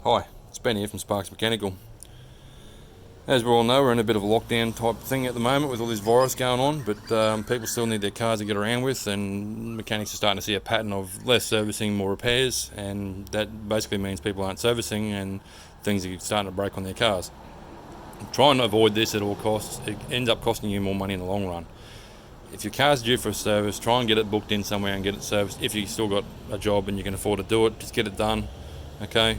Hi, it's Ben here from Sparks Mechanical. As we all know, we're in a bit of a lockdown type thing at the moment with all this virus going on, but people still need their cars to get around with, and mechanics are starting to see a pattern of less servicing, more repairs, and that basically means people aren't servicing and things are starting to break on their cars. Trying to avoid this at all costs. It ends up costing you more money in the long run. If your car's due for a service, try and get it booked in somewhere and get it serviced. If you've still got a job and you can afford to do it, just get it done, okay?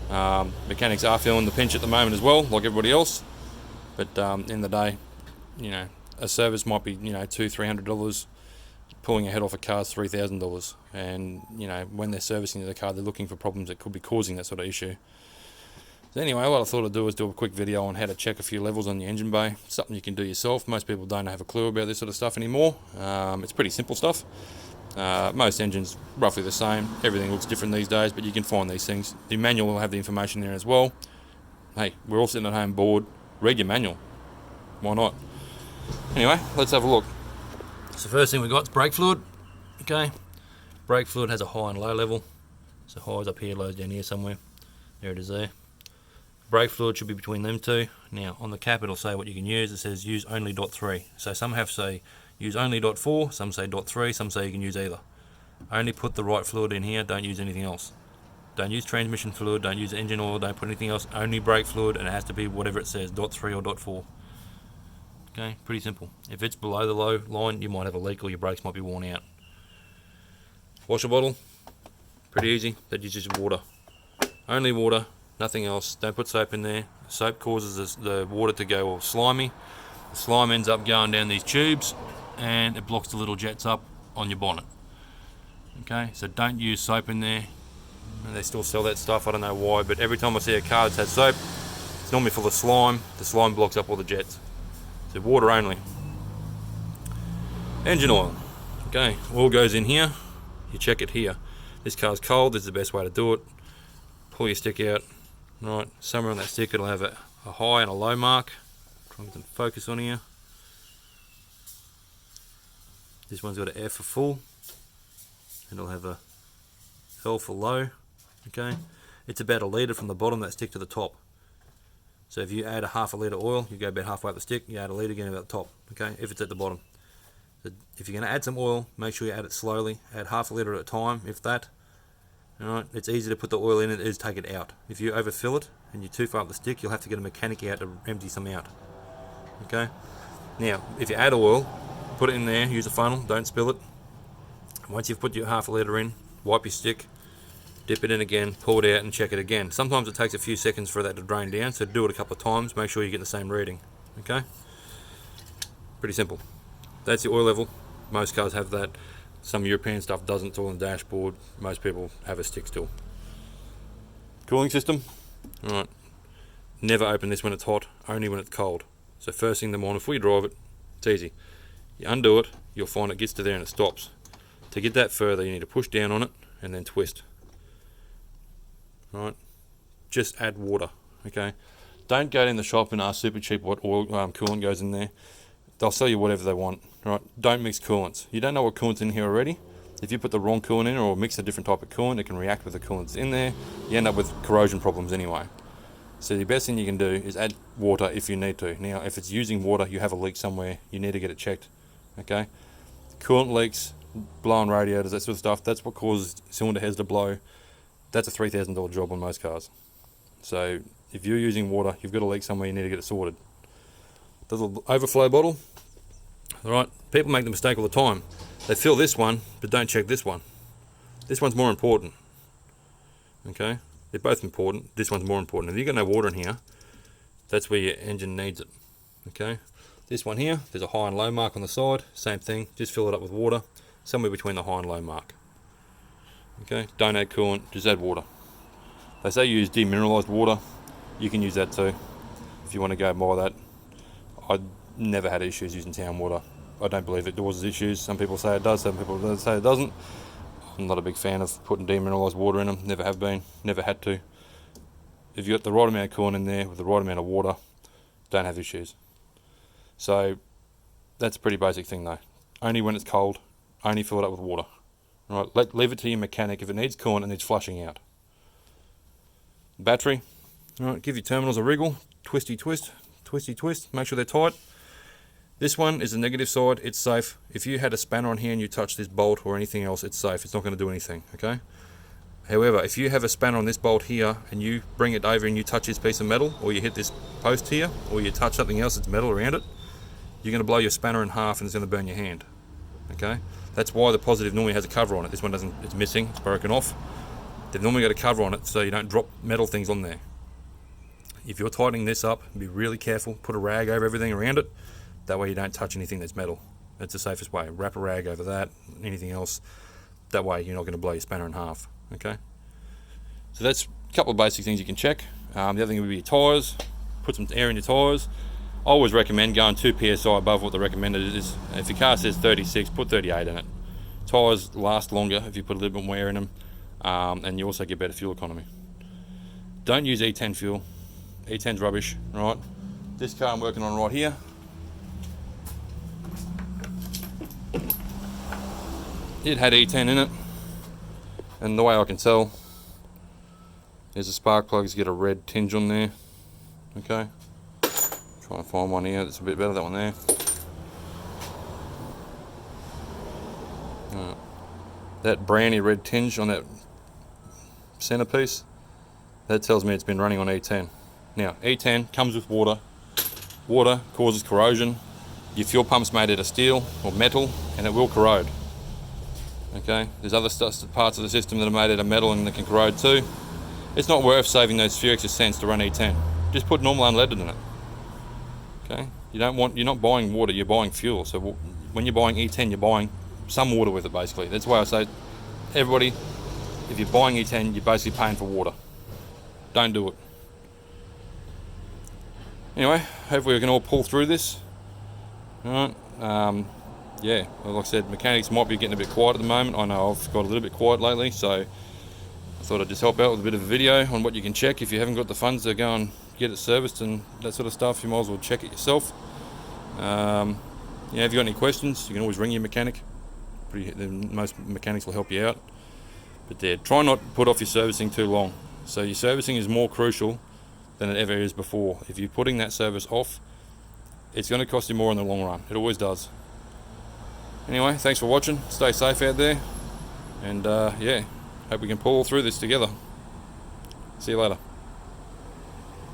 Mechanics are feeling the pinch at the moment as well, like everybody else. But in the day, a service might be $200-300. Pulling a head off a car is $3,000. And when they're servicing the car, they're looking for problems that could be causing that sort of issue. So anyway, what I thought I'd do is do a quick video on how to check a few levels on the engine bay. Something you can do yourself. Most people don't have a clue about this sort of stuff anymore. It's pretty simple stuff. Most engines roughly the same. Everything looks different these days, but you can find these things. The manual will have the information there as well. Hey, we're all sitting at home bored. Read your manual. Why not? Anyway, let's have a look. So first thing we got is brake fluid. Okay, brake fluid has a high and low level. So high is up here, low is down here somewhere. There it is there. Brake fluid should be between them two. Now on the cap it'll say what you can use. It says use only .3. So some have say use only .4, some say .3, some say you can use either. Only put the right fluid in here, don't use anything else. Don't use transmission fluid, don't use engine oil, don't put anything else, only brake fluid, and it has to be whatever it says, .3 or .4. Okay, pretty simple. If it's below the low line, you might have a leak or your brakes might be worn out. Washer bottle, pretty easy, that uses water. Only water, nothing else. Don't put soap in there. Soap causes the water to go all slimy. The slime ends up going down these tubes and it blocks the little jets up on your bonnet. Okay, so don't use soap in there. They still sell that stuff, I don't know why, but every time I see a car that's had soap, it's normally full of slime. The slime blocks up all the jets. So water only. Engine oil. Okay, oil goes in here, you check it here. This car's cold, this is the best way to do it. Pull your stick out, right, somewhere on that stick it'll have a high and a low mark. Try and focus on here. This one's got an F for full, and it'll have a L for low. Okay, it's about a litre from the bottom of that stick to the top. So if you add a half a litre oil, you go about halfway up the stick, you add a litre again about the top, okay, if it's at the bottom. So if you're going to add some oil, make sure you add it slowly, add half a litre at a time, if that. Alright, it's easy to put the oil in, it is take it out. If you overfill it and you're too far up the stick, you'll have to get a mechanic out to empty some out. Okay, now if you add oil, put it in there, use a funnel, don't spill it. Once you've put your half a litre in, wipe your stick, dip it in again, pull it out and check it again. Sometimes it takes a few seconds for that to drain down, so do it a couple of times, make sure you get the same reading. Okay, pretty simple. That's the oil level. Most cars have that. Some European stuff doesn't. It's all on the dashboard. Most people have a stick still. Cooling system. Alright, never open this when it's hot, only when it's cold. So first thing in the morning before you drive it, it's easy. You undo it, you'll find it gets to there and it stops. To get that further, you need to push down on it and then twist. Right, just add water. Okay, don't go in the shop and ask super cheap what oil coolant goes in there. They'll sell you whatever they want. Right, don't mix coolants. You don't know what coolant's in here already. If you put the wrong coolant in or mix a different type of coolant, it can react with the coolants in there. You end up with corrosion problems anyway. So the best thing you can do is add water if you need to. Now, if it's using water, you have a leak somewhere, you need to get it checked. Okay, coolant leaks, blown radiators, that sort of stuff. That's what causes cylinder heads to blow. That's a $3,000 job on most cars. So if you're using water, you've got a leak somewhere, you need to get it sorted. The little overflow bottle. Alright, people make the mistake all the time. They fill this one, but don't check this one. This one's more important. Okay, they're both important. This one's more important. If you've got no water in here, that's where your engine needs it. Okay, this one here, there's a high and low mark on the side. Same thing, just fill it up with water, somewhere between the high and low mark. Okay, don't add coolant, just add water. They say use demineralized water. You can use that too if you want to go by that. I never had issues using town water. I don't believe it causes issues. Some people say it does, some people say it doesn't. I'm not a big fan of putting demineralized water in them. Never have been, never had to. If you've got the right amount of coolant in there with the right amount of water, don't have issues. So that's a pretty basic thing though. Only when it's cold, only fill it up with water. Right, leave it to your mechanic. If it needs coolant, it needs flushing out. battery. All right, give your terminals a wriggle, twisty twist, twisty twist, make sure they're tight. This one is the negative side, it's safe. If you had a spanner on here and you touch this bolt or anything else, it's safe, it's not going to do anything, okay? However, if you have a spanner on this bolt here and you bring it over and you touch this piece of metal, or you hit this post here, or you touch something else that's metal around it, you're going to blow your spanner in half and it's going to burn your hand, okay? That's why the positive normally has a cover on it. This one doesn't, it's missing, it's broken off. They've normally got a cover on it so you don't drop metal things on there. If you're tightening this up, be really careful, put a rag over everything around it. That way you don't touch anything that's metal. That's the safest way. Wrap a rag over that, anything else. That way you're not going to blow your spanner in half. Okay? So that's a couple of basic things you can check. The other thing would be your tyres. Put some air in your tyres. I always recommend going 2 psi above what the recommended is. If your car says 36, put 38 in it. Tyres last longer if you put a little bit more air in them, and you also get better fuel economy. Don't use E10 fuel. E10's rubbish, right? This car I'm working on right here, it had E10 in it, and the way I can tell is the spark plugs get a red tinge on there. Okay, trying to find one here that's a bit better. That one there. That browny red tinge on that centerpiece, that tells me it's been running on E10. Now E10 comes with water. Water causes corrosion. Your fuel pump's made out of steel or metal, and it will corrode. Okay, there's other parts of the system that are made out of metal and that can corrode too. It's not worth saving those few extra cents to run E10. Just put normal unleaded in it. Okay, you're not buying water, you're buying fuel. So when you're buying E10, you're buying some water with it basically. That's why I say, everybody, if you're buying E10, you're basically paying for water. Don't do it. Anyway, hopefully we can all pull through this. Alright, yeah, well, like I said, mechanics might be getting a bit quiet at the moment. I know I've got a little bit quiet lately, so I thought I'd just help out with a bit of a video on what you can check. If you haven't got the funds to go and get it serviced and that sort of stuff, you might as well check it yourself. Yeah, if you've got any questions, you can always ring your mechanic. Most mechanics will help you out. But yeah, try not to put off your servicing too long. So your servicing is more crucial than it ever is before. If you're putting that service off, it's going to cost you more in the long run. It always does. Anyway, thanks for watching. Stay safe out there. And yeah, hope we can pull through this together. See you later.